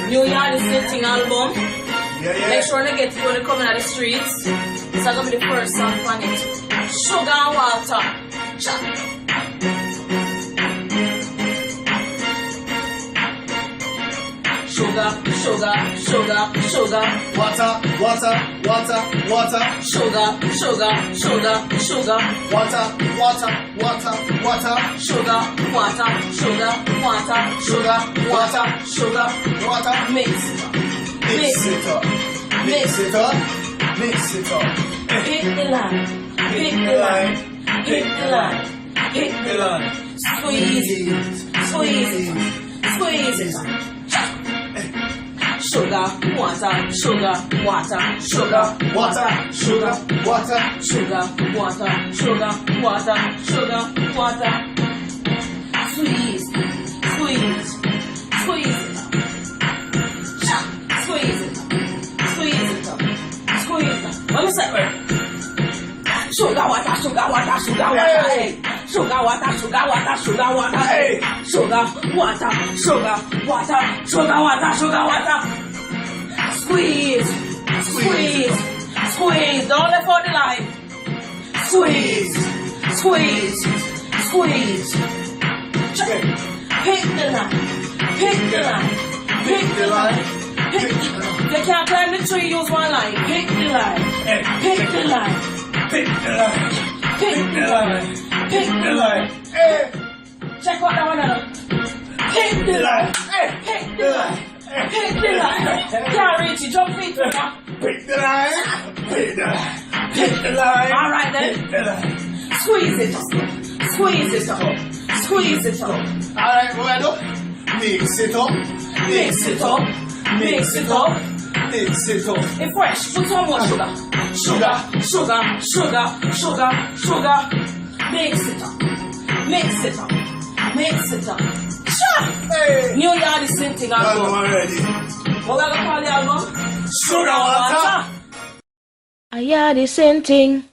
New Year the same thing album. Yeah. Make sure they get it when they come in the streets. It's gonna be the first song on it. Sugar and water. Sugar, sugar, sugar, sugar. Water. Sugar, sugar, sugar, sugar. Water. Sugar, water, sugar, water, Sugar, water, sugar. water. Mix. Mix it up. Mix it up. Hit the line. Hit the line. Hit the line. Hit the line. Squeeze it. Squeeze it. Sugar, water, sugar, water, sugar, Water. sugar, water, sugar, water, sugar, water. Squeeze it. Squeeze it. Let me say it. Sugar, water, hey. Sugar, water, hey. Sugar, water, hey. Sugar, water. Squeeze. Don't let out the line. Squeeze. Pick the line. They can't climb the tree, use one line. Pick the line. Hey. Check out that one now. Pick the line. Can't reach it, jump feet. Pick the line. All right then. Squeeze it up. All right, what I do? Mix it up. It's fresh. Put some more sugar. Mix it up. Hey. New Year the same thing Done album. already. What we gonna call the album? Sugar water. I hear the same thing.